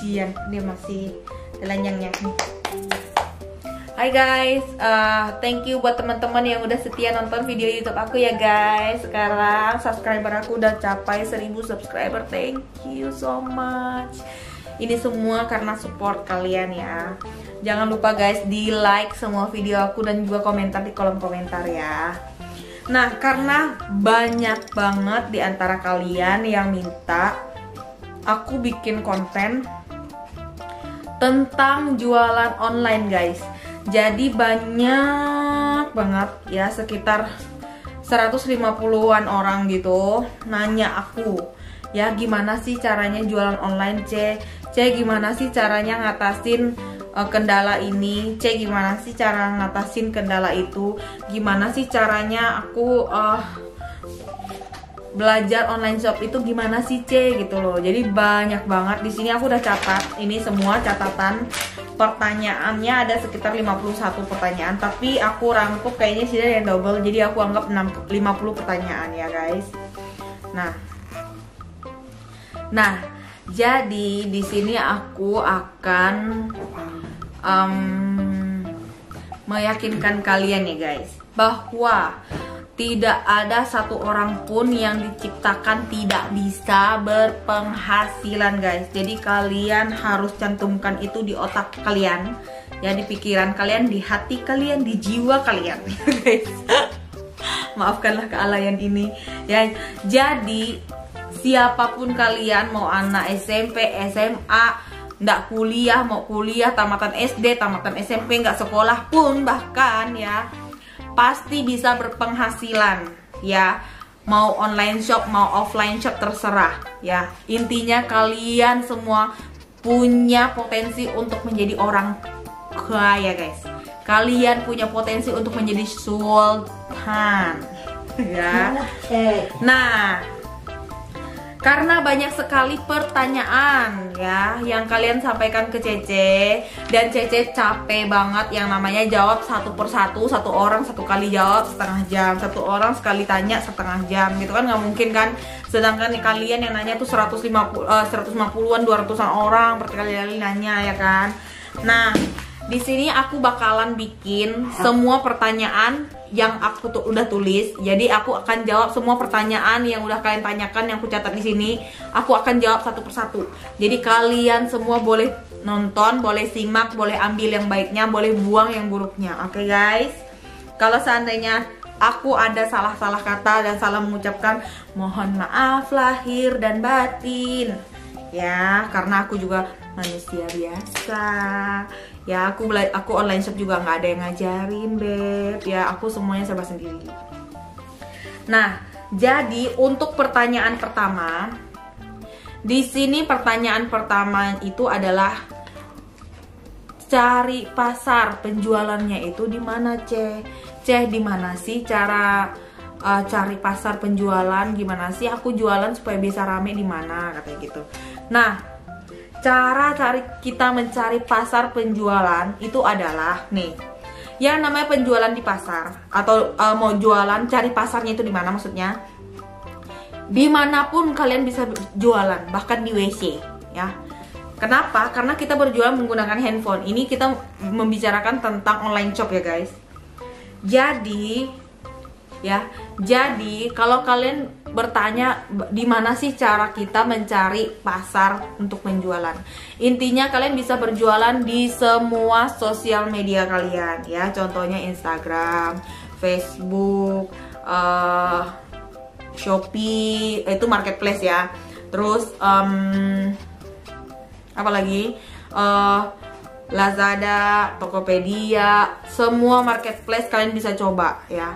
cucian. Dia masih telanjangnya nih. Hai guys, thank you buat teman-teman yang udah setia nonton video YouTube aku ya guys. Sekarang subscriber aku udah capai 1000 subscriber. Thank you so much. Ini semua karena support kalian ya. Jangan lupa guys di like semua video aku dan juga komentar di kolom komentar ya. Nah, karena banyak banget di antara kalian yang minta aku bikin konten tentang jualan online guys. Jadi banyak banget ya, sekitar 150-an orang gitu nanya aku, ya gimana sih caranya jualan online C gimana sih caranya ngatasin kendala ini, C gimana sih cara ngatasin kendala itu, gimana sih caranya aku belajar online shop itu gimana sih C gitu loh. Jadi banyak banget. Di sini aku udah catat ini semua catatan pertanyaannya, ada sekitar 51 pertanyaan, tapi aku rangkup kayaknya sih ada yang double, jadi aku anggap 50 pertanyaan ya guys. Nah jadi di sini aku akan meyakinkan kalian ya guys bahwa tidak ada satu orang pun yang diciptakan tidak bisa berpenghasilan guys. Jadi kalian harus cantumkan itu di otak kalian, ya di pikiran kalian, di hati kalian, di jiwa kalian guys. Maafkanlah kealayan ini ya. Jadi siapapun kalian, mau anak SMP, SMA, nggak kuliah, mau kuliah, tamatan SD, tamatan SMP, nggak sekolah pun bahkan ya, pasti bisa berpenghasilan ya. Mau online shop, mau offline shop, terserah ya. Intinya kalian semua punya potensi untuk menjadi orang kaya guys. Kalian punya potensi untuk menjadi sultan ya. Nah, karena banyak sekali pertanyaan ya yang kalian sampaikan ke Cece, dan Cece capek banget yang namanya jawab satu persatu. Satu orang satu kali jawab setengah jam, satu orang sekali tanya setengah jam gitu kan, nggak mungkin kan. Sedangkan kalian yang nanya tuh 150-an 200-an orang berkali-kali nanya ya kan. Nah di sini aku bakalan bikin semua pertanyaan yang aku udah tulis. Jadi aku akan jawab semua pertanyaan yang udah kalian tanyakan, yang aku catat di sini. Aku akan jawab satu persatu. Jadi kalian semua boleh nonton, boleh simak, boleh ambil yang baiknya, boleh buang yang buruknya. Oke guys. Kalau seandainya aku ada salah-salah kata dan salah mengucapkan, mohon maaf lahir dan batin. Ya, karena aku juga manusia biasa. Ya, aku online shop juga nggak ada yang ngajarin, beb. Ya, aku semuanya serba sendiri. Nah, jadi untuk pertanyaan pertama, di sini pertanyaan pertama itu adalah cari pasar penjualannya itu di mana, C di mana sih cara cari pasar penjualan, gimana sih aku jualan supaya bisa rame di mana, katanya gitu. Nah, cara kita mencari pasar penjualan itu adalah nih, yang namanya penjualan di pasar atau mau jualan, cari pasarnya itu di mana, maksudnya dimanapun kalian bisa jualan, bahkan di WC ya. Kenapa? Karena kita berjualan menggunakan handphone. Ini kita membicarakan tentang online shop ya guys. Jadi kalau kalian bertanya di mana sih cara kita mencari pasar untuk penjualan, intinya kalian bisa berjualan di semua sosial media kalian ya. Contohnya Instagram, Facebook, Shopee, itu marketplace ya. Terus apalagi Lazada, Tokopedia, semua marketplace kalian bisa coba ya.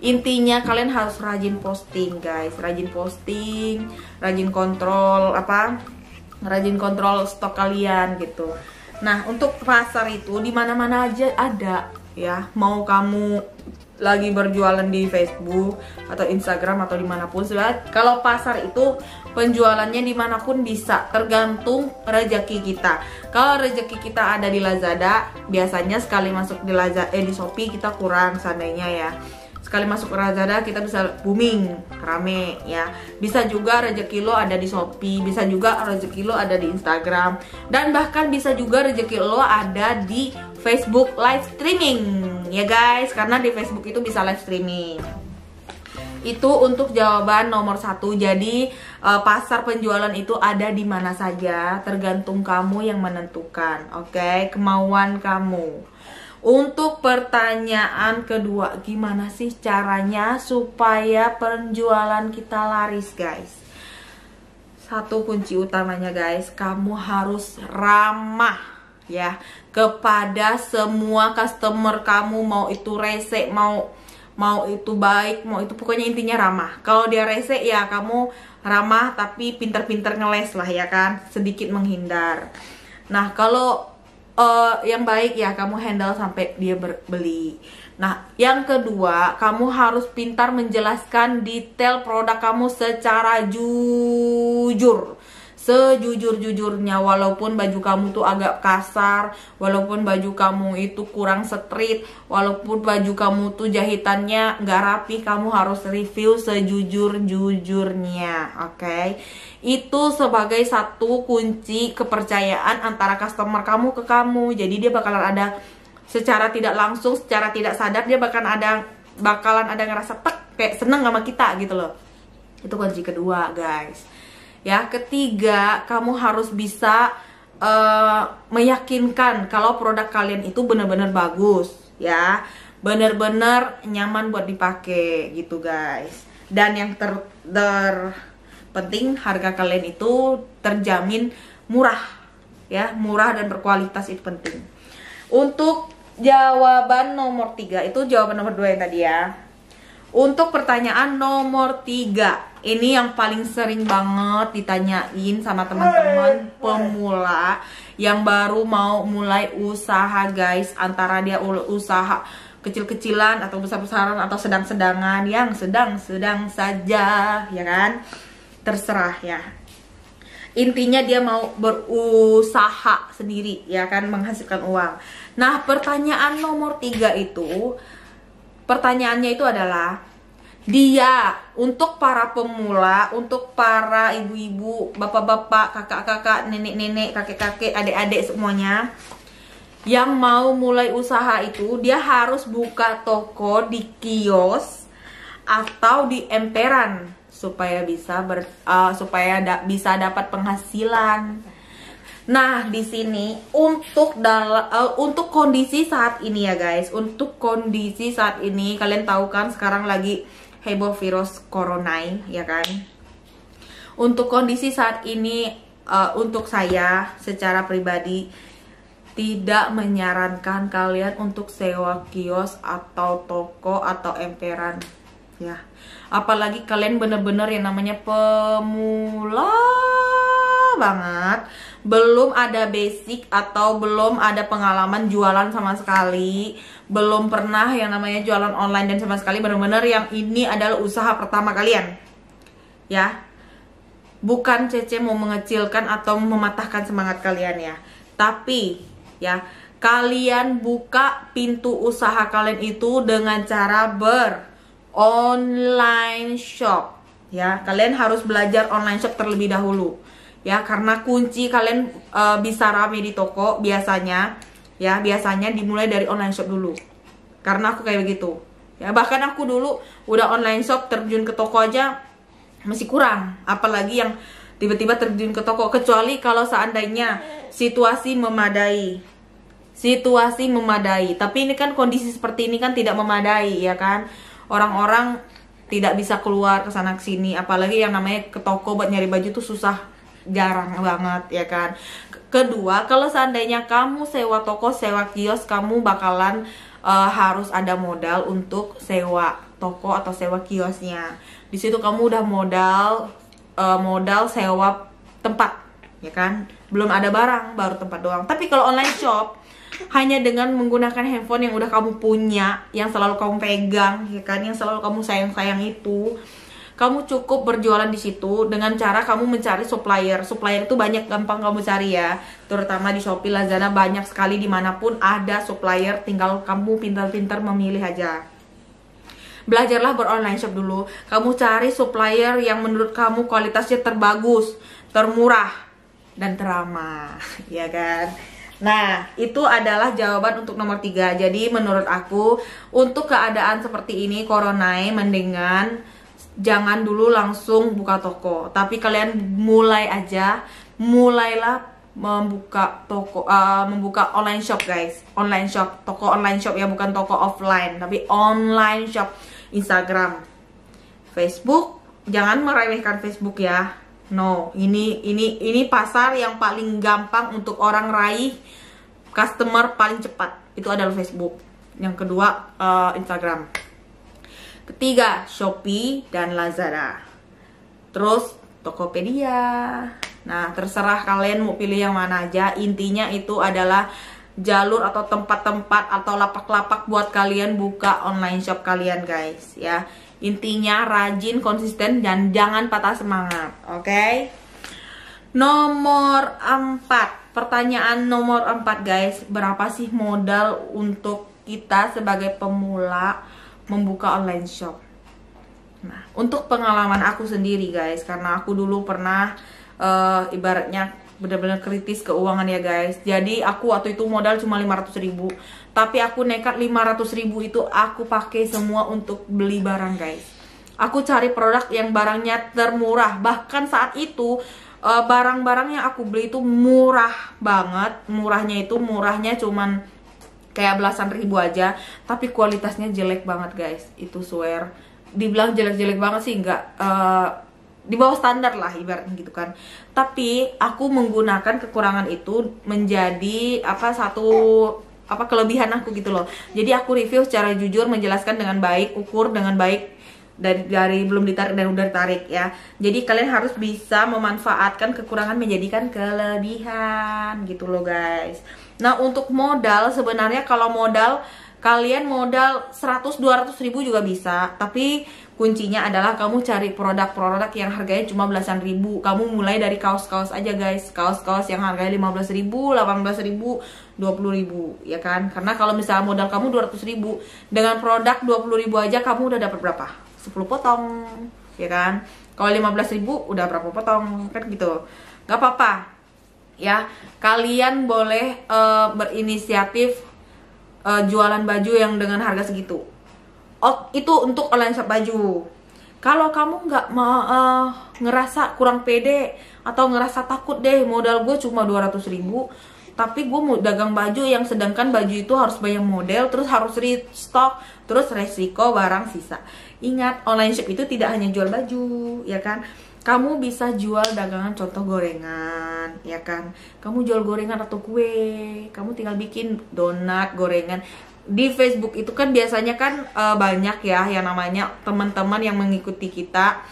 Intinya kalian harus rajin posting guys, rajin posting, rajin kontrol rajin kontrol stok kalian gitu. Nah, untuk pasar itu di mana-mana aja ada ya. Mau kamu lagi berjualan di Facebook atau Instagram atau dimanapun, sebenarnya kalau pasar itu penjualannya dimanapun bisa, tergantung rezeki kita. Kalau rezeki kita ada di Lazada, biasanya sekali masuk di Lazada di Shopee kita kurang seandainya ya. sekali masuk ke Lazada kita bisa booming, rame ya. Bisa juga rezeki lo ada di Shopee, bisa juga rezeki lo ada di Instagram, dan bahkan bisa juga rezeki lo ada di Facebook live streaming ya guys, karena di Facebook itu bisa live streaming. Itu untuk jawaban nomor 1. Jadi pasar penjualan itu ada di mana saja, tergantung kamu yang menentukan. Oke, kemauan kamu. Untuk pertanyaan kedua, gimana sih caranya supaya penjualan kita laris guys? Satu kunci utamanya guys, kamu harus ramah ya kepada semua customer kamu, mau itu rese, mau itu baik, mau itu pokoknya intinya ramah. Kalau dia rese ya kamu ramah tapi pinter-pinter ngeles lah ya kan, sedikit menghindar. Nah kalau yang baik ya kamu handle sampai dia beli. Nah yang kedua, kamu harus pintar menjelaskan detail produk kamu secara jujur, sejujur-jujurnya. Walaupun baju kamu tuh agak kasar, walaupun baju kamu itu kurang street, walaupun baju kamu tuh jahitannya nggak rapi, kamu harus review sejujur-jujurnya. Oke, itu sebagai satu kunci kepercayaan antara customer kamu ke kamu. Jadi dia bakalan ada secara tidak langsung, secara tidak sadar dia bakalan ada ngerasa kayak seneng sama kita gitu loh. Itu kunci kedua guys. Ya, ketiga, kamu harus bisa meyakinkan kalau produk kalian itu benar-benar bagus, ya, benar-benar nyaman buat dipakai gitu guys. Dan yang terpenting, harga kalian itu terjamin murah, ya, murah dan berkualitas itu penting. Untuk jawaban nomor 3, itu jawaban nomor 2 yang tadi ya. Untuk pertanyaan nomor 3, ini yang paling sering banget ditanyain sama teman-teman pemula yang baru mau mulai usaha guys. Antara dia usaha kecil-kecilan atau besar-besaran atau sedang-sedangan, yang sedang-sedang saja ya kan, terserah ya. Intinya dia mau berusaha sendiri ya kan, menghasilkan uang. Nah pertanyaan nomor 3 itu, pertanyaannya itu adalah, dia untuk para pemula, untuk para ibu-ibu, bapak-bapak, kakak-kakak, nenek-nenek, kakek-kakek, adik-adik semuanya yang mau mulai usaha itu, dia harus buka toko di kios atau di emperan supaya bisa bisa dapat penghasilan. Nah, di sini untuk kondisi saat ini ya guys, untuk kondisi saat ini kalian tahu kan sekarang lagi heboh virus corona ya kan. Untuk kondisi saat ini untuk saya secara pribadi tidak menyarankan kalian untuk sewa kios atau toko atau emperan ya. Apalagi kalian bener-bener yang namanya pemula banget, belum ada basic atau belum ada pengalaman jualan sama sekali, belum pernah yang namanya jualan online dan sama sekali, bener-bener yang ini adalah usaha pertama kalian ya. Bukan Cece mau mengecilkan atau mematahkan semangat kalian ya, tapi ya kalian buka pintu usaha kalian itu dengan cara online shop ya. Kalian harus belajar online shop terlebih dahulu ya, karena kunci kalian bisa rame di toko biasanya ya, biasanya dimulai dari online shop dulu. Karena aku kayak begitu ya, bahkan aku dulu udah online shop terjun ke toko aja masih kurang, apalagi yang tiba-tiba terjun ke toko, kecuali kalau seandainya situasi memadai. Tapi ini kan kondisi seperti ini kan tidak memadai ya kan, orang-orang tidak bisa keluar ke sana ke sini, apalagi yang namanya ke toko buat nyari baju tuh susah, jarang banget ya kan. Kedua, kalau seandainya kamu sewa toko, sewa kios, kamu bakalan harus ada modal untuk sewa toko atau sewa kiosnya. Di situ kamu udah modal sewa tempat ya kan, belum ada barang, baru tempat doang. Tapi kalau online shop, hanya dengan menggunakan handphone yang udah kamu punya, yang selalu kamu pegang ya kan, yang selalu kamu sayang-sayang itu, kamu cukup berjualan di situ dengan cara kamu mencari supplier. Supplier itu banyak, gampang kamu cari ya, terutama di Shopee, Lazada, banyak sekali, dimanapun ada supplier, tinggal kamu pintar-pintar memilih aja. belajarlah beronline shop dulu. Kamu cari supplier yang menurut kamu kualitasnya terbagus, termurah, dan teraman, ya kan? Nah, itu adalah jawaban untuk nomor 3. Jadi menurut aku, untuk keadaan seperti ini, coronae, mendingan jangan dulu langsung buka toko, tapi kalian mulailah membuka toko, membuka online shop guys, online shop, toko online shop ya, bukan toko offline, tapi online shop. Instagram, Facebook, jangan meremehkan Facebook ya. No, ini pasar yang paling gampang untuk orang raih customer paling cepat, itu adalah Facebook. Yang kedua Instagram. Ketiga Shopee dan Lazada. Terus Tokopedia. Nah, terserah kalian mau pilih yang mana aja. Intinya itu adalah jalur atau tempat-tempat atau lapak-lapak buat kalian buka online shop kalian guys ya. Intinya rajin, konsisten, dan jangan patah semangat. Oke? Nomor 4. Pertanyaan nomor 4 guys, berapa sih modal untuk kita sebagai pemula membuka online shop? Nah, untuk pengalaman aku sendiri guys, karena aku dulu pernah ibaratnya benar-benar kritis keuangan ya guys. Jadi aku waktu itu modal cuma 500.000, tapi aku nekat 500.000 itu aku pakai semua untuk beli barang guys. Aku cari produk yang barangnya termurah. Bahkan saat itu barang-barang yang aku beli itu murah banget. Murahnya cuman kayak belasan ribu aja, tapi kualitasnya jelek banget guys. Itu swear, dibilang jelek-jelek banget sih enggak, di bawah standar lah ibaratnya gitu kan. Tapi aku menggunakan kekurangan itu menjadi kelebihan aku gitu loh. Jadi aku review secara jujur, menjelaskan dengan baik, ukur dengan baik, dari belum ditarik dan udah ditarik ya. Jadi kalian harus bisa memanfaatkan kekurangan menjadikan kelebihan gitu loh guys. Nah, untuk modal sebenarnya kalau kalian modal 100-200 ribu juga bisa, tapi kuncinya adalah kamu cari produk-produk yang harganya cuma belasan ribu. Kamu mulai dari kaos-kaos aja guys, kaos-kaos yang harganya 15.000, 18.000, 20.000 ya kan. Karena kalau misalnya modal kamu 200.000, dengan produk 20.000 aja kamu udah dapat berapa? 10 potong ya kan. Kalau 15.000 udah berapa potong kan gitu. Gak apa-apa ya, kalian boleh berinisiatif jualan baju yang dengan harga segitu. Oh, itu untuk online shop baju. Kalau kamu nggak ngerasa kurang pede atau ngerasa takut deh, modal gue cuma 200.000, tapi gue mau dagang baju yang sedangkan baju itu harus banyak model, terus harus restock, terus resiko barang sisa. Ingat, online shop itu tidak hanya jual baju, ya kan? Kamu bisa jual dagangan, contoh gorengan, ya kan? Kamu jual gorengan atau kue, kamu tinggal bikin donat, gorengan. Di Facebook itu kan biasanya kan banyak ya yang namanya teman-teman yang mengikuti kita,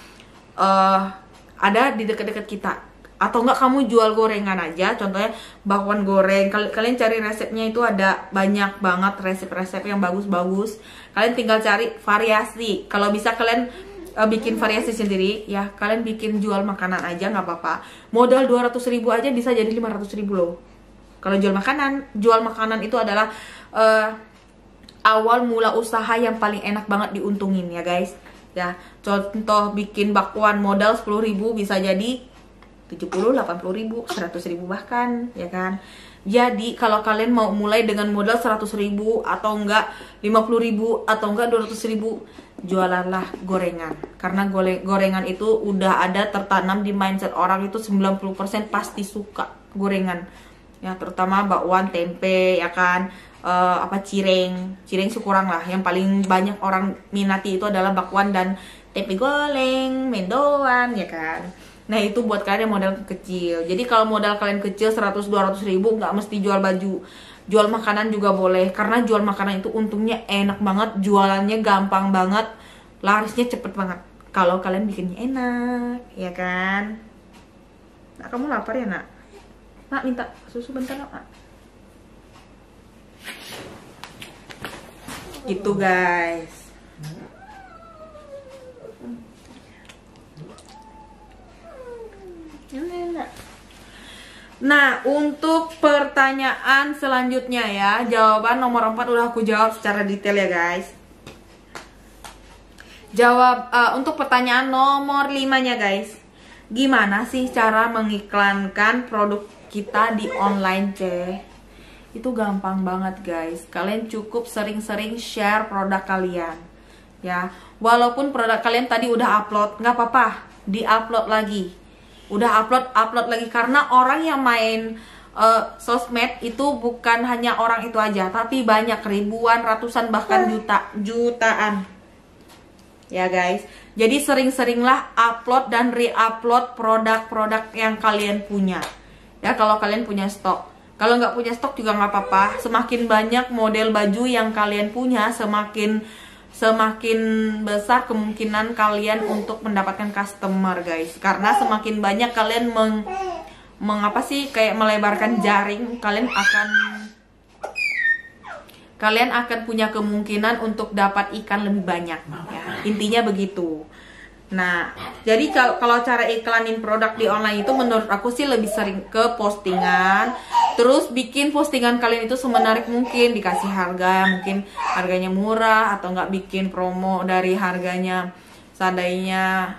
ada di dekat-dekat kita. Atau enggak kamu jual gorengan aja, contohnya bakwan goreng. Kalian cari resepnya, itu ada banyak banget resep-resep yang bagus-bagus. Kalian tinggal cari variasi. Kalau bisa kalian bikin variasi sendiri ya, kalian bikin jual makanan aja nggak apa-apa. Modal 200.000 aja bisa jadi 500.000 loh. Kalau jual makanan itu adalah awal mula usaha yang paling enak banget diuntungin ya guys ya. Contoh bikin bakwan modal 10.000 bisa jadi 70, 80.000, 100.000 bahkan ya kan. Jadi kalau kalian mau mulai dengan modal 100.000 atau enggak 50.000 atau enggak 200.000, jualanlah gorengan. Karena gorengan itu udah ada tertanam di mindset orang, itu 90% pasti suka gorengan ya, terutama bakwan, tempe ya kan. Cireng sekurang lah. Yang paling banyak orang minati itu adalah bakwan dan tempe goreng, mendoan ya kan. Nah, itu buat kalian yang modal kecil. Jadi kalau modal kalian kecil 100-200 ribu, nggak mesti jual baju, jual makanan juga boleh. Karena jual makanan itu untungnya enak banget, jualannya gampang banget, larisnya cepet banget kalau kalian bikinnya enak ya kan. Nah, kamu lapar ya nak? Nak minta susu bentar nak. Gitu guys. Nah, untuk pertanyaan selanjutnya ya, jawaban nomor 4 udah aku jawab secara detail ya guys. Untuk pertanyaan nomor 5-nya guys, gimana sih cara mengiklankan produk kita di online Itu gampang banget guys. Kalian cukup sering-sering share produk kalian ya. Walaupun produk kalian tadi udah upload, nggak apa-apa, di-upload lagi. Udah upload lagi, karena orang yang main sosmed itu bukan hanya orang itu aja, tapi banyak, ribuan, ratusan, bahkan jutaan ya guys. Jadi sering-seringlah upload dan re-upload produk-produk yang kalian punya ya, kalau kalian punya stok. Kalau nggak punya stok juga nggak apa-apa. Semakin banyak model baju yang kalian punya, semakin besar kemungkinan kalian untuk mendapatkan customer guys. Karena semakin banyak kalian kayak melebarkan jaring, kalian akan punya kemungkinan untuk dapat ikan lebih banyak ya. Intinya begitu. Nah, jadi kalau cara iklanin produk di online itu menurut aku sih lebih sering ke postingan. Terus bikin postingan kalian itu semenarik mungkin, dikasih harga, mungkin harganya murah, atau nggak bikin promo dari harganya seadanya,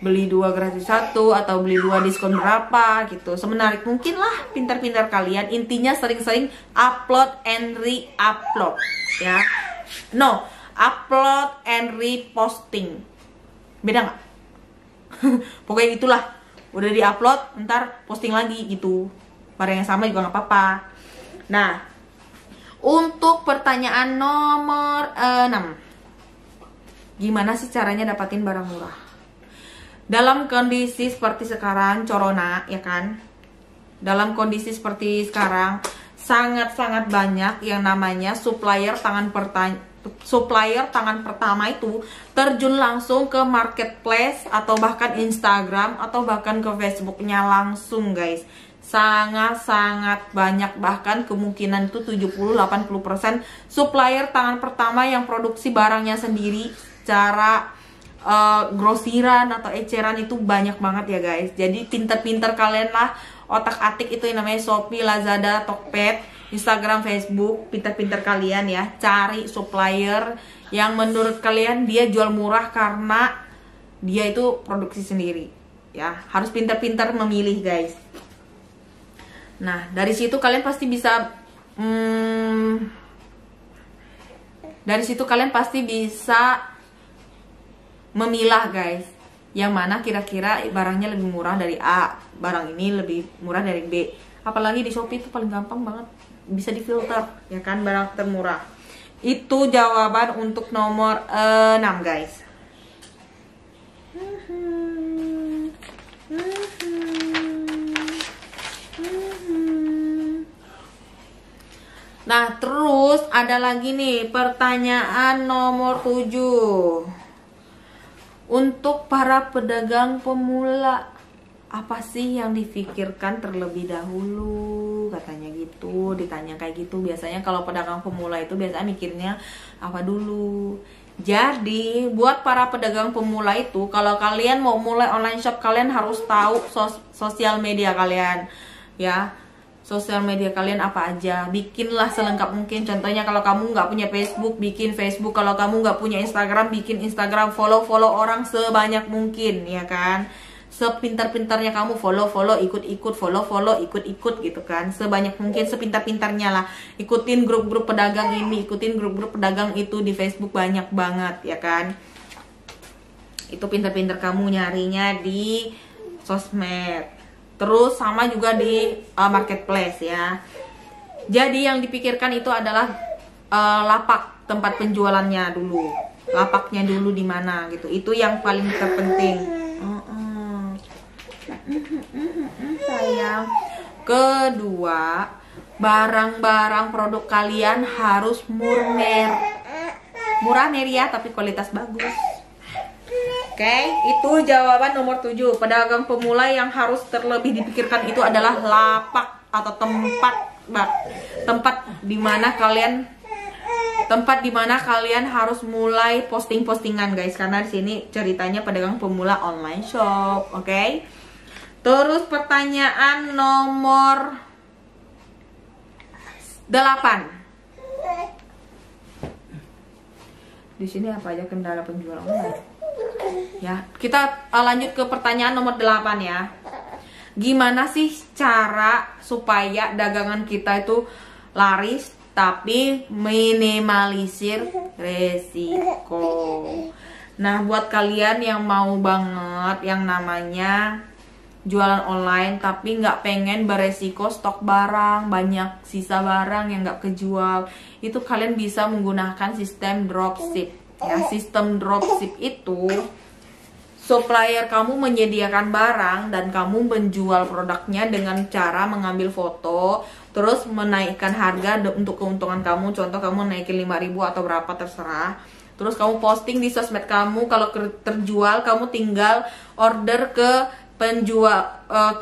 beli 2 gratis 1, atau beli 2 diskon berapa gitu. Semenarik mungkin lah, pintar-pintar kalian. Intinya sering-sering upload and re-upload ya. No, upload and reposting. Beda nggak? Pokoknya itulah, udah di-upload, ntar posting lagi gitu. Barang yang sama juga nggak apa-apa. Nah, untuk pertanyaan nomor 6, gimana sih caranya dapatin barang murah? Dalam kondisi seperti sekarang, corona ya kan? Dalam kondisi seperti sekarang, sangat-sangat banyak yang namanya supplier tangan pertama itu terjun langsung ke marketplace, atau bahkan Instagram, atau bahkan ke Facebooknya langsung guys. Sangat-sangat banyak, bahkan kemungkinan itu 70-80% supplier tangan pertama yang produksi barangnya sendiri secara grosiran atau eceran itu banyak banget ya guys. Jadi pinter-pinter kalian lah otak-atik itu yang namanya Shopee, Lazada, Tokped, Instagram, Facebook. Pinter-pinter kalian ya cari supplier yang menurut kalian dia jual murah karena dia itu produksi sendiri ya. Harus pinter-pinter memilih guys. Nah, dari situ kalian pasti bisa memilah guys, yang mana kira-kira barangnya lebih murah dari A, barang ini lebih murah dari B. Apalagi di Shopee itu paling gampang banget, bisa difilter ya kan, barang termurah. Itu jawaban untuk nomor 6 guys. Nah, terus ada lagi nih pertanyaan nomor 7. Untuk para pedagang pemula, apa sih yang difikirkan terlebih dahulu? Katanya gitu, ditanya kayak gitu. Biasanya kalau pedagang pemula itu biasanya mikirnya apa dulu. Jadi, buat para pedagang pemula itu, kalau kalian mau mulai online shop, kalian harus tahu sosial media kalian ya. Sosial media kalian apa aja, bikinlah selengkap mungkin. Contohnya kalau kamu nggak punya Facebook, bikin Facebook. Kalau kamu nggak punya Instagram, bikin Instagram. Follow orang sebanyak mungkin ya kan. Sepintar-pintarnya kamu follow ikut-ikut, follow ikut-ikut gitu kan. Sebanyak mungkin, sepintar-pintarnya lah. Ikutin grup-grup pedagang ini, ikutin grup-grup pedagang itu di Facebook, banyak banget ya kan. Itu pintar-pintar kamu nyarinya di sosmed. Terus sama juga di marketplace ya. Jadi yang dipikirkan itu adalah lapak tempat penjualannya dulu. Lapaknya dulu di mana gitu. Itu yang paling terpenting. Sayang. Kedua, barang-barang produk kalian harus murah meriah tapi kualitas bagus. Oke, itu jawaban nomor 7. Pedagang pemula yang harus terlebih dipikirkan itu adalah lapak atau tempat di mana kalian harus mulai posting-postingan guys, karena di sini ceritanya pedagang pemula online shop, oke? Terus pertanyaan nomor 8. Di sini apa aja kendala penjual online? Ya, kita lanjut ke pertanyaan nomor 8 ya. Gimana sih cara supaya dagangan kita itu laris tapi minimalisir resiko? Nah, buat kalian yang mau banget yang namanya jualan online tapi nggak pengen beresiko stok barang, banyak sisa barang yang nggak kejual, itu kalian bisa menggunakan sistem dropship. Ya, sistem dropship itu supplier kamu menyediakan barang dan kamu menjual produknya dengan cara mengambil foto, terus menaikkan harga untuk keuntungan kamu. Contoh kamu naikin 5.000 atau berapa terserah. Terus kamu posting di sosmed kamu, kalau terjual kamu tinggal order ke penjual,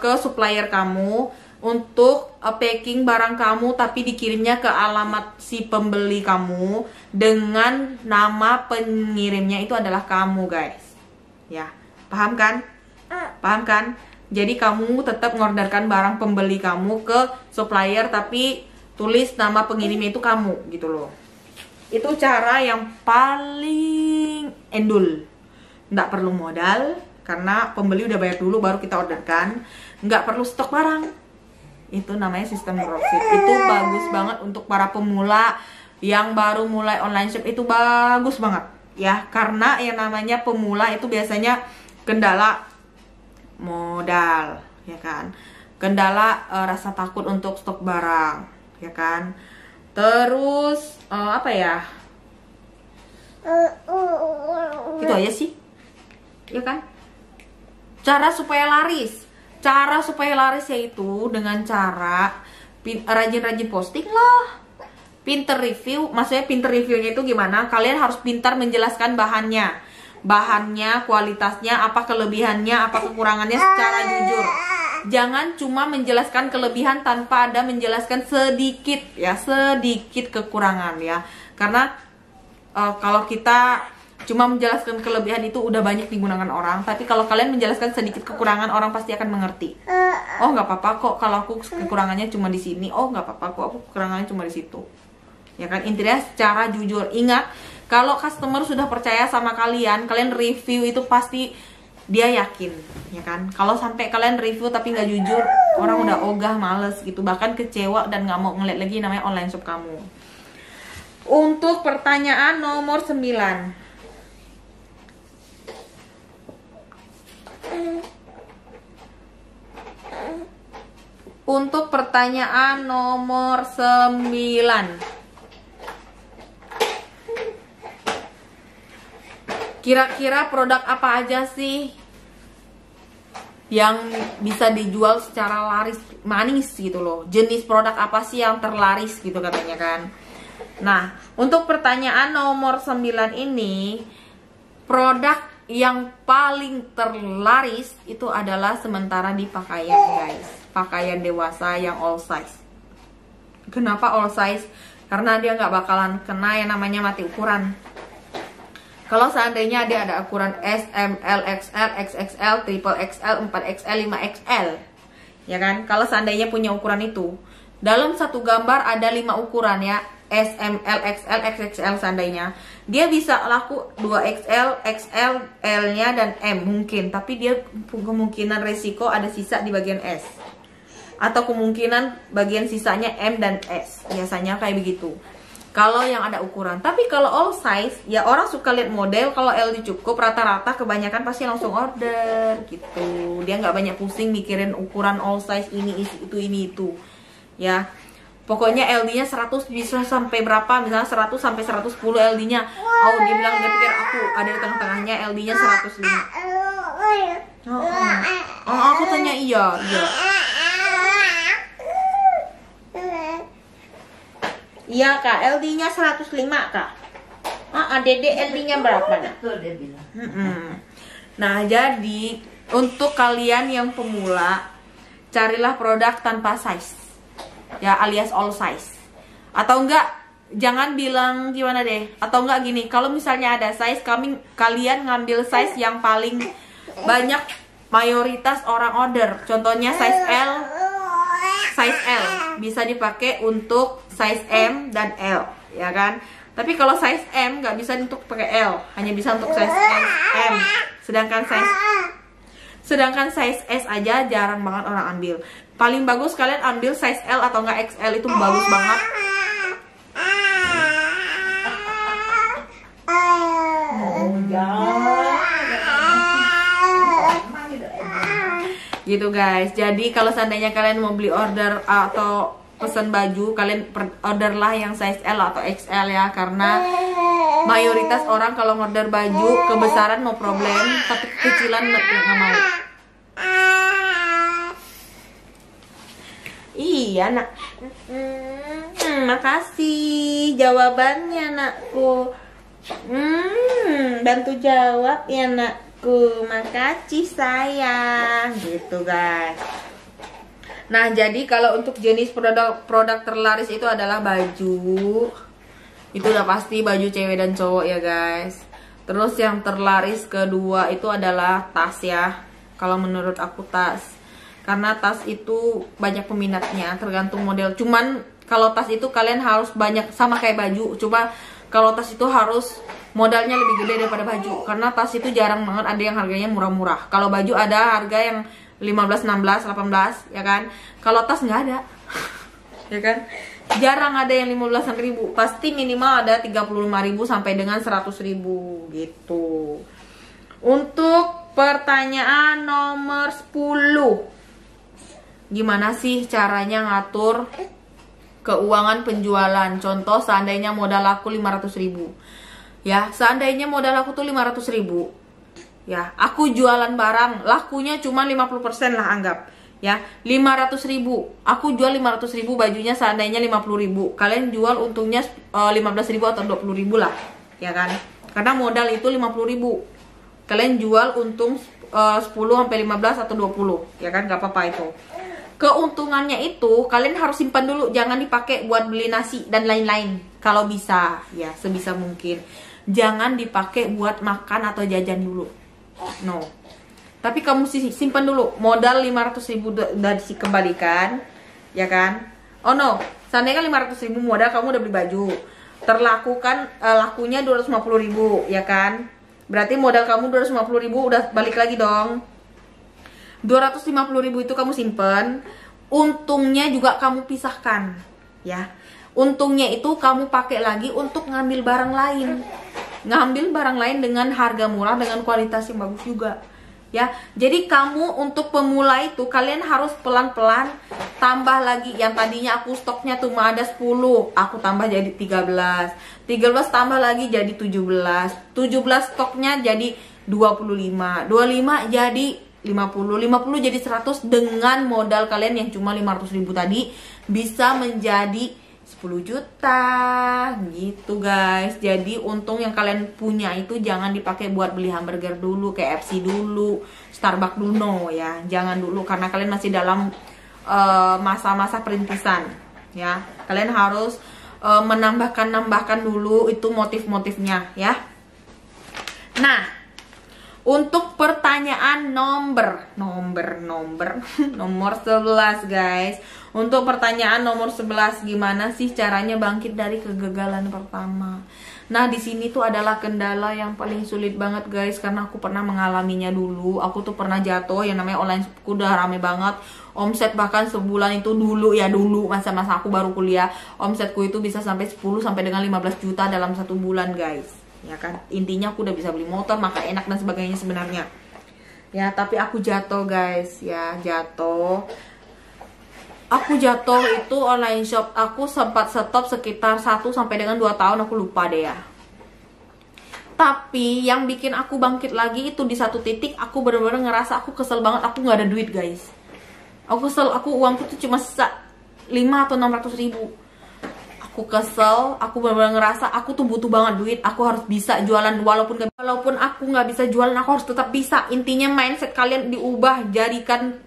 ke supplier kamu untuk packing barang kamu, tapi dikirimnya ke alamat si pembeli kamu dengan nama pengirimnya itu adalah kamu, guys. Ya, paham kan? Paham kan? Jadi kamu tetap ngorderkan barang pembeli kamu ke supplier, tapi tulis nama pengirimnya itu kamu, gitu loh. Itu cara yang paling endul. Nggak perlu modal, karena pembeli udah bayar dulu baru kita orderkan. Nggak perlu stok barang. Itu namanya sistem dropship. Itu bagus banget untuk para pemula yang baru mulai online shop, itu bagus banget ya, karena yang namanya pemula itu biasanya kendala modal, ya kan, kendala rasa takut untuk stok barang, ya kan, terus apa ya, itu aja sih, ya kan. Cara supaya laris yaitu dengan cara rajin-rajin posting lah, pinter review. Maksudnya pinter reviewnya itu gimana? Kalian harus pintar menjelaskan bahannya, kualitasnya, apa kelebihannya, apa kekurangannya secara jujur. Jangan cuma menjelaskan kelebihan tanpa ada menjelaskan sedikit kekurangan ya. Karena kalau kita cuma menjelaskan kelebihan itu udah banyak digunakan orang, tapi kalau kalian menjelaskan sedikit kekurangan, orang pasti akan mengerti. Oh, nggak apa-apa kok kalau aku kekurangannya cuma di sini. Oh, nggak apa-apa kok aku kekurangannya cuma di situ. Ya kan, intinya secara jujur. Ingat, kalau customer sudah percaya sama kalian review itu pasti dia yakin, ya kan. Kalau sampai kalian review tapi nggak jujur, orang udah ogah, males gitu, bahkan kecewa dan nggak mau ngeliat lagi namanya online shop kamu. Untuk pertanyaan nomor 9, untuk pertanyaan nomor 9, kira-kira produk apa aja sih yang bisa dijual secara laris manis gitu loh? Jenis produk apa sih yang terlaris gitu katanya kan. Nah, untuk pertanyaan nomor 9 ini, produk yang paling terlaris itu adalah sementara di pakaian, guys. Pakaian dewasa yang all size. Kenapa all size? Karena dia nggak bakalan kena yang namanya mati ukuran. Kalau seandainya dia ada ukuran S, M, L, XL, XXL, triple XL, 4XL, 5XL, ya kan? Kalau seandainya punya ukuran itu, dalam satu gambar ada 5 ukuran ya, S, M, L, XL, XXL seandainya, dia bisa laku 2XL, XL, L-nya dan M mungkin, tapi dia kemungkinan resiko ada sisa di bagian S, atau kemungkinan bagian sisanya M dan S, biasanya kayak begitu. Kalau yang ada ukuran. Tapi kalau all size, ya orang suka lihat model. Kalau LD cukup, rata-rata kebanyakan pasti langsung order gitu. Dia nggak banyak pusing mikirin ukuran all size ini itu ya. Pokoknya LD-nya 100 bisa sampai berapa, misalnya 100 sampai 110 LD-nya. Oh, dia bilang, dia pikir aku ada di tengah-tengahnya, LD-nya 105. Oh, aku tanya iya. Iya kak, LD-nya 105 kak. Dede LD-nya berapa? Betul dia bilang. Nah, jadi untuk kalian yang pemula, carilah produk tanpa size, ya, alias all size. Atau enggak, jangan bilang gimana deh. Atau enggak gini, kalau misalnya ada size, kalian ngambil size yang paling banyak mayoritas orang order. Contohnya size L. Size L bisa dipakai untuk size M dan L, ya kan? Tapi kalau size M nggak bisa untuk pakai L, hanya bisa untuk size M. sedangkan size S aja jarang banget orang ambil. Paling bagus kalian ambil size L atau enggak XL, itu bagus banget. Gitu guys. Jadi kalau seandainya kalian mau beli order atau pesan baju, kalian order lah yang size L atau XL ya, karena mayoritas orang kalau order baju kebesaran no problem, tapi kekecilan nggak mau. Iya nak. Makasih jawabannya nakku. Bantu jawab ya nakku. Makasih sayang. Gitu guys. Nah jadi kalau untuk jenis produk terlaris itu adalah baju. Itu udah pasti baju cewek dan cowok ya guys. Terus yang terlaris kedua itu adalah tas ya. Kalau menurut aku tas, karena tas itu banyak peminatnya, tergantung model. Cuman kalau tas itu kalian harus banyak, sama kayak baju. Coba kalau tas itu harus modalnya lebih gede daripada baju, karena tas itu jarang banget ada yang harganya murah-murah. Kalau baju ada harga yang 15, 16, 18 ya kan. Kalau tas nggak ada ya kan. Jarang ada yang 15.000, pasti minimal ada 35.000 sampai dengan 100.000 gitu. Untuk pertanyaan nomor 10, gimana sih caranya ngatur keuangan penjualan? Contoh seandainya modal aku 500.000 ya, seandainya modal aku tuh 500.000 ya, aku jualan barang lakunya cuma 50% lah anggap ya, 500.000 aku jual 500.000 bajunya seandainya 50.000, kalian jual untungnya 15.000 atau 20.000 lah ya kan, karena modal itu 50.000, kalian jual untung 10 sampai 15 atau 20 ya kan, gak apa-apa itu. Keuntungannya itu kalian harus simpan dulu, jangan dipakai buat beli nasi dan lain-lain. Kalau bisa ya, sebisa mungkin jangan dipakai buat makan atau jajan dulu, no. Tapi kamu simpan dulu, modal 500.000 udah dikembalikan ya kan. Oh no, seandainya 500.000 modal, kamu udah beli baju, terlakukan lakunya 250.000 ya kan, berarti modal kamu 250.000 udah balik lagi dong. 250.000 itu kamu simpen, untungnya juga kamu pisahkan ya. Untungnya itu kamu pakai lagi untuk ngambil barang lain, dengan harga murah, dengan kualitas yang bagus juga ya. Jadi kamu untuk pemula itu kalian harus pelan-pelan tambah lagi. Yang tadinya aku stoknya cuma ada 10, aku tambah jadi 13 tambah lagi jadi 17 stoknya jadi 25 jadi 50 jadi 100. Dengan modal kalian yang cuma 500.000 tadi bisa menjadi 10 juta gitu guys. Jadi untung yang kalian punya itu jangan dipakai buat beli hamburger dulu, KFC dulu, Starbucks dulu, no ya, jangan dulu, karena kalian masih dalam masa-masa perintisan ya. Kalian harus menambahkan dulu itu motif-motifnya ya. Nah untuk pertanyaan nomor 11 guys. Untuk pertanyaan nomor 11, gimana sih caranya bangkit dari kegagalan pertama? Nah, di sini tuh adalah kendala yang paling sulit banget guys, karena aku pernah mengalaminya dulu. Aku tuh pernah jatuh, yang namanya online shopku udah rame banget. Omset bahkan sebulan itu dulu masa-masa aku baru kuliah, omsetku itu bisa sampai 10 sampai dengan 15 juta dalam 1 bulan guys. Ya kan, intinya aku udah bisa beli motor, makan enak dan sebagainya sebenarnya ya. Tapi aku jatuh guys ya, aku jatuh itu online shop. Aku sempat stop sekitar 1 sampai dengan 2 tahun, aku lupa deh ya. Tapi yang bikin aku bangkit lagi itu di satu titik aku bener-bener ngerasa aku kesel banget, aku nggak ada duit guys. Aku kesel, uangku tuh cuma 5 atau 600.000. Aku kesel, aku benar-benar ngerasa aku tuh butuh banget duit, aku harus bisa jualan, walaupun aku nggak bisa jualan, aku harus tetap bisa. Intinya mindset kalian diubah, jadikan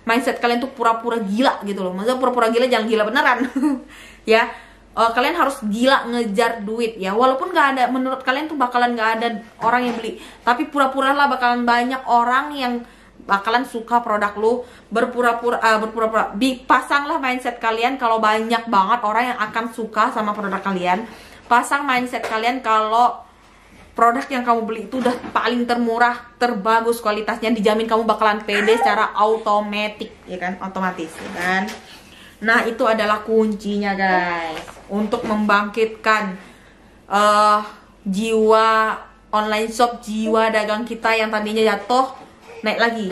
mindset kalian tuh pura-pura gila gitu loh. Maksudnya pura-pura gila, jangan gila beneran ya. Kalian harus gila ngejar duit ya, walaupun nggak ada, menurut kalian tuh bakalan nggak ada orang yang beli, tapi pura-pura lah bakalan banyak orang yang bakalan suka produk lu. Berpura-pura pasanglah mindset kalian kalau banyak banget orang yang akan suka sama produk kalian. Pasang mindset kalian kalau produk yang kamu beli itu udah paling termurah, terbagus kualitasnya, dijamin kamu bakalan pede secara otomatis, ya kan, otomatis, ya kan. Nah, itu adalah kuncinya guys, untuk membangkitkan jiwa online shop, jiwa dagang kita yang tadinya jatuh naik lagi.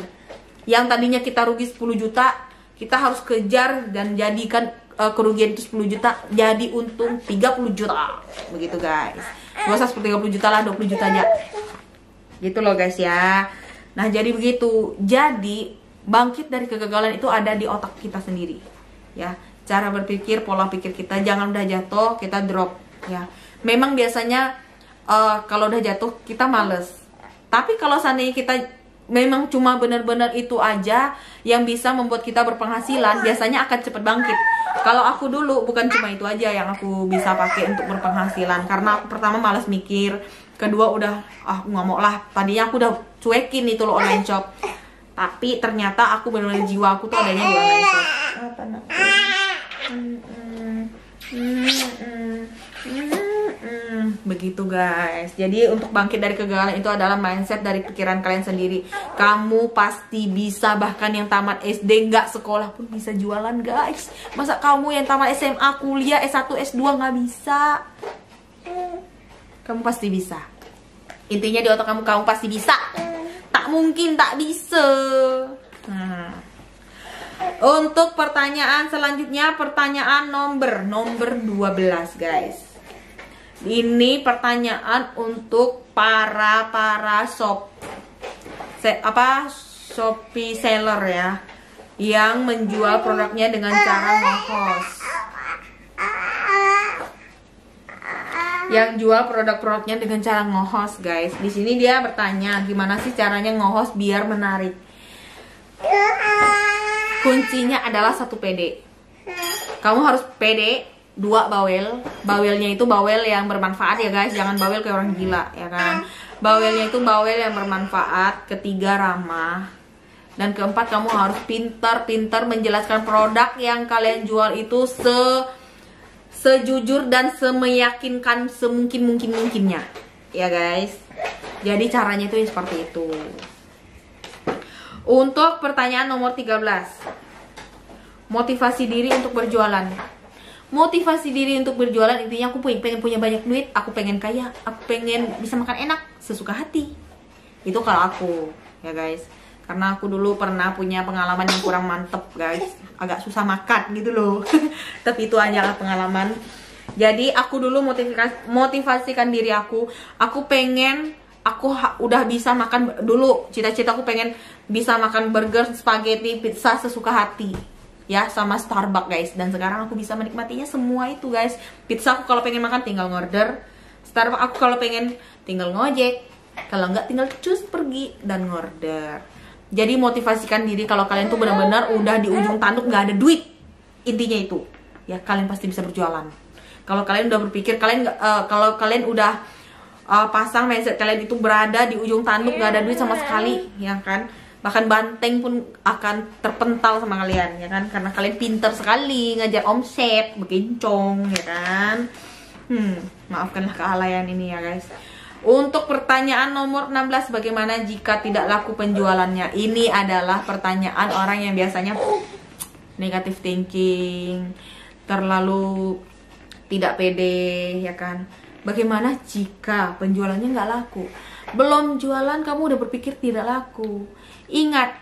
Yang tadinya kita rugi 10 juta, kita harus kejar dan jadikan kerugian itu 10 juta jadi untung 30 juta. Begitu guys. Gak usah 30 juta lah, 20 juta aja. Gitu loh guys ya. Nah, jadi begitu. Jadi bangkit dari kegagalan itu ada di otak kita sendiri. Ya, cara berpikir, pola pikir kita. Jangan udah jatuh kita drop, ya. Memang biasanya kalau udah jatuh kita males. Tapi kalau seandainya kita memang cuma benar-benar itu aja yang bisa membuat kita berpenghasilan, biasanya akan cepet bangkit. Kalau aku dulu bukan cuma itu aja yang aku bisa pakai untuk berpenghasilan, karena aku pertama malas mikir, kedua udah aku nggak mau lah. Tadinya aku udah cuekin itu loh online shop, tapi ternyata aku benar-benar jiwa aku tuh adanya di online shop. Begitu guys. Jadi untuk bangkit dari kegagalan itu adalah mindset dari pikiran kalian sendiri. Kamu pasti bisa, bahkan yang tamat SD nggak sekolah pun bisa jualan guys. Masa kamu yang tamat SMA, kuliah, S1, S2 nggak bisa? Kamu pasti bisa. Intinya di otak kamu, kamu pasti bisa. Tak mungkin tak bisa. Untuk pertanyaan selanjutnya, pertanyaan nomor 12 guys. Ini pertanyaan untuk para Shopee seller ya, yang menjual produknya dengan cara nge-host. Yang jual produk-produknya dengan cara nge-host guys. Di sini dia bertanya, gimana sih caranya nge-host biar menarik? Kuncinya adalah 1 PD. Kamu harus PD, 2 bawel. Bawelnya itu bawel yang bermanfaat ya guys, jangan bawel kayak orang gila ya kan. Bawelnya itu bawel yang bermanfaat, ketiga ramah, dan keempat kamu harus pintar-pintar menjelaskan produk yang kalian jual itu sejujur dan semeyakinkan semungkin-mungkinnya ya guys. Jadi caranya itu seperti itu. Untuk pertanyaan nomor 13, motivasi diri untuk berjualan. Motivasi diri untuk berjualan intinya aku pengen punya banyak duit, aku pengen kaya, aku pengen bisa makan enak sesuka hati. Itu kalau aku ya guys, karena aku dulu pernah punya pengalaman yang kurang mantep guys, agak susah makan gitu loh. Tapi itu hanyalah pengalaman. Jadi aku dulu motivasikan diri aku pengen, udah bisa makan dulu, cita-cita aku pengen bisa makan burger, spaghetti, pizza sesuka hati ya, sama Starbucks guys. Dan sekarang aku bisa menikmatinya semua itu guys. Pizza aku kalau pengen makan tinggal ngorder, Starbucks aku kalau pengen tinggal ngojek, kalau enggak tinggal cus pergi dan ngorder. Jadi motivasikan diri kalau kalian tuh benar-benar udah di ujung tanduk, nggak ada duit. Intinya itu ya, kalian pasti bisa berjualan. Kalau kalian udah berpikir, kalau kalian udah pasang mindset kalian itu berada di ujung tanduk, nggak ada duit sama sekali ya kan, bahkan banteng pun akan terpental sama kalian ya kan, karena kalian pinter sekali ngajar omset begincong ya kan. Maafkanlah kealayan ini ya guys. Untuk pertanyaan nomor 16, bagaimana jika tidak laku penjualannya? Ini adalah pertanyaan orang yang biasanya negative thinking, terlalu tidak pede ya kan. Bagaimana jika penjualannya nggak laku? Belum jualan kamu udah berpikir tidak laku. Ingat,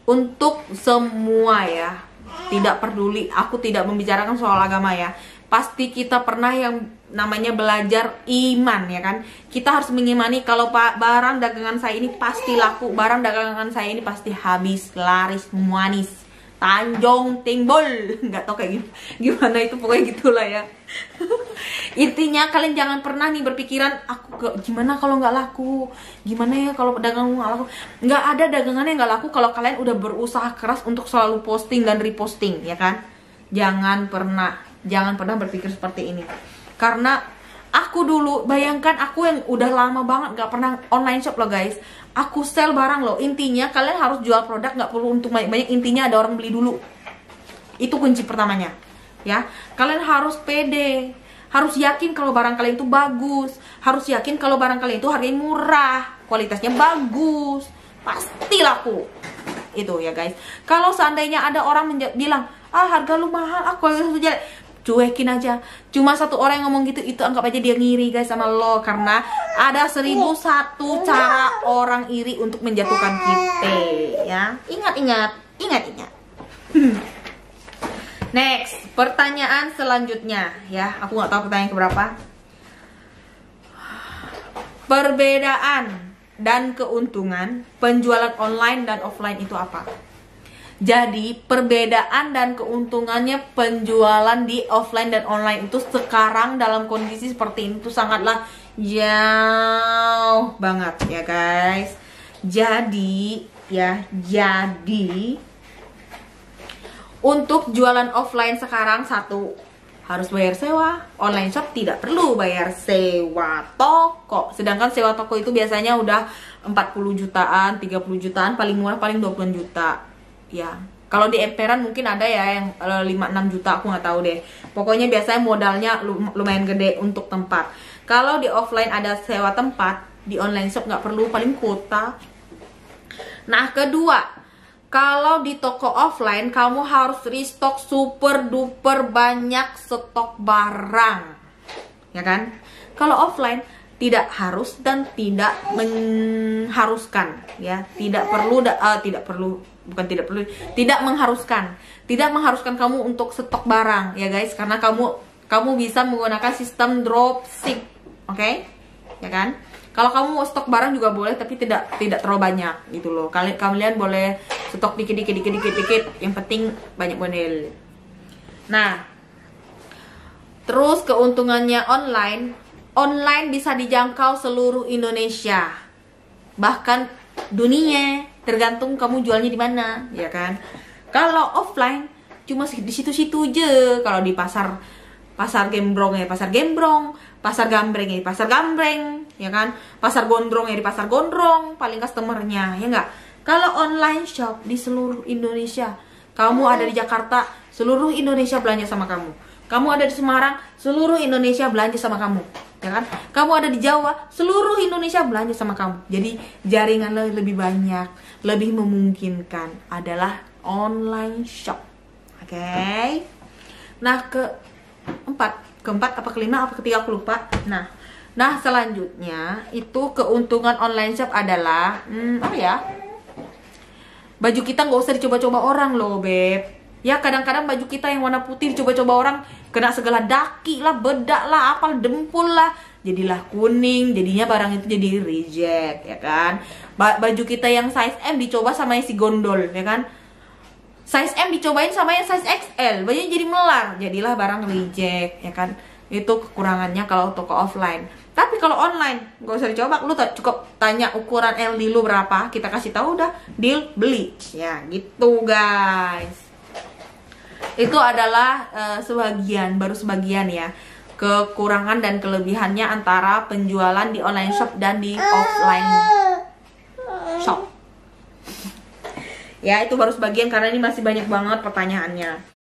untuk semua ya, tidak peduli, aku tidak membicarakan soal agama ya, pasti kita pernah yang namanya belajar iman ya kan. Kita harus mengimani kalau barang dagangan saya ini pasti laku, barang dagangan saya ini pasti habis, laris, manis, tanjong, timbul, nggak tau kayak gimana itu, pokoknya gitulah ya. Intinya kalian jangan pernah nih berpikiran gimana kalau nggak laku, gimana ya kalau dagangan nggak laku. Nggak ada dagangan yang nggak laku kalau kalian udah berusaha keras untuk selalu posting dan reposting ya kan. Jangan pernah berpikir seperti ini. Karena aku dulu, bayangkan aku yang udah lama banget nggak pernah online shop loh guys. Aku sell barang loh. Intinya kalian harus jual produk, nggak perlu untuk banyak-banyak. Intinya ada orang beli dulu. Itu kunci pertamanya ya. Kalian harus pede, Harus yakin kalau barang kalian itu bagus. Harus yakin kalau barang kalian itu harganya murah, kualitasnya bagus. Pasti laku. Itu ya guys. Kalau seandainya ada orang bilang, ah harga lu mahal, ah kualitas lu jelek, cuekin aja. Cuma satu orang yang ngomong gitu, itu anggap aja dia ngiri guys sama lo. Karena ada 1001 cara orang iri untuk menjatuhkan kita ya. Ingat. Next, pertanyaan selanjutnya ya. Aku nggak tahu pertanyaan keberapa. Perbedaan dan keuntungan penjualan online dan offline itu apa? Jadi perbedaan dan keuntungannya penjualan di offline dan online itu sekarang dalam kondisi seperti ini tuh sangatlah jauh banget ya guys. Jadi untuk jualan offline sekarang, satu, harus bayar sewa. Online shop tidak perlu bayar sewa toko. Sedangkan sewa toko itu biasanya udah 40 jutaan, 30 jutaan, paling murah paling 20 juta. Ya, kalau di emperan mungkin ada ya yang 5-6 juta, aku nggak tahu deh. Pokoknya biasanya modalnya lumayan gede untuk tempat. Kalau di offline ada sewa tempat, di online shop nggak perlu, paling kuota. Nah, kedua, kalau di toko offline kamu harus restock super duper banyak stok barang, ya kan? Kalau offline tidak harus dan tidak mengharuskan, ya. Tidak mengharuskan kamu untuk stok barang, ya guys, karena kamu bisa menggunakan sistem dropship, oke? Ya kan? Kalau kamu mau stok barang juga boleh, tapi tidak terlalu banyak gitu loh. Kalian boleh stok dikit, yang penting banyak model. Nah, terus keuntungannya online bisa dijangkau seluruh Indonesia, bahkan dunia, tergantung kamu jualnya di mana, ya kan? Kalau offline cuma di situ-situ aja. Kalau di pasar Gembrong ya pasar Gembrong, pasar Gambreng ya pasar Gambreng, ya kan? Pasar Gondrong ya di pasar Gondrong, paling customernya, ya enggak? Kalau online shop di seluruh Indonesia, kamu ada di Jakarta, seluruh Indonesia belanja sama kamu. Kamu ada di Semarang, seluruh Indonesia belanja sama kamu, ya kan? Kamu ada di Jawa, seluruh Indonesia belanja sama kamu. Jadi jaringan lebih banyak, lebih memungkinkan adalah online shop. Oke? Nah, keempat apa kelima apa ketiga aku lupa. Nah selanjutnya itu keuntungan online shop adalah apa ya? Baju kita nggak usah dicoba-coba orang loh, beb. Ya kadang-kadang baju kita yang warna putih dicoba-coba orang, kena segala daki lah, bedak lah, apal dempul lah, jadilah kuning, jadinya barang itu jadi reject, ya kan? Baju kita yang size M dicoba sama yang si gondol, ya kan? Size M dicobain sama yang size XL, bajunya jadi melar, jadilah barang reject, ya kan? Itu kekurangannya kalau toko offline. Tapi kalau online gak usah dicoba, lu cukup tanya ukuran LD lu berapa, kita kasih tahu, udah deal, beli, ya gitu guys. Itu adalah baru sebagian ya, kekurangan dan kelebihannya antara penjualan di online shop dan di offline shop. Ya, itu baru sebagian karena ini masih banyak banget pertanyaannya.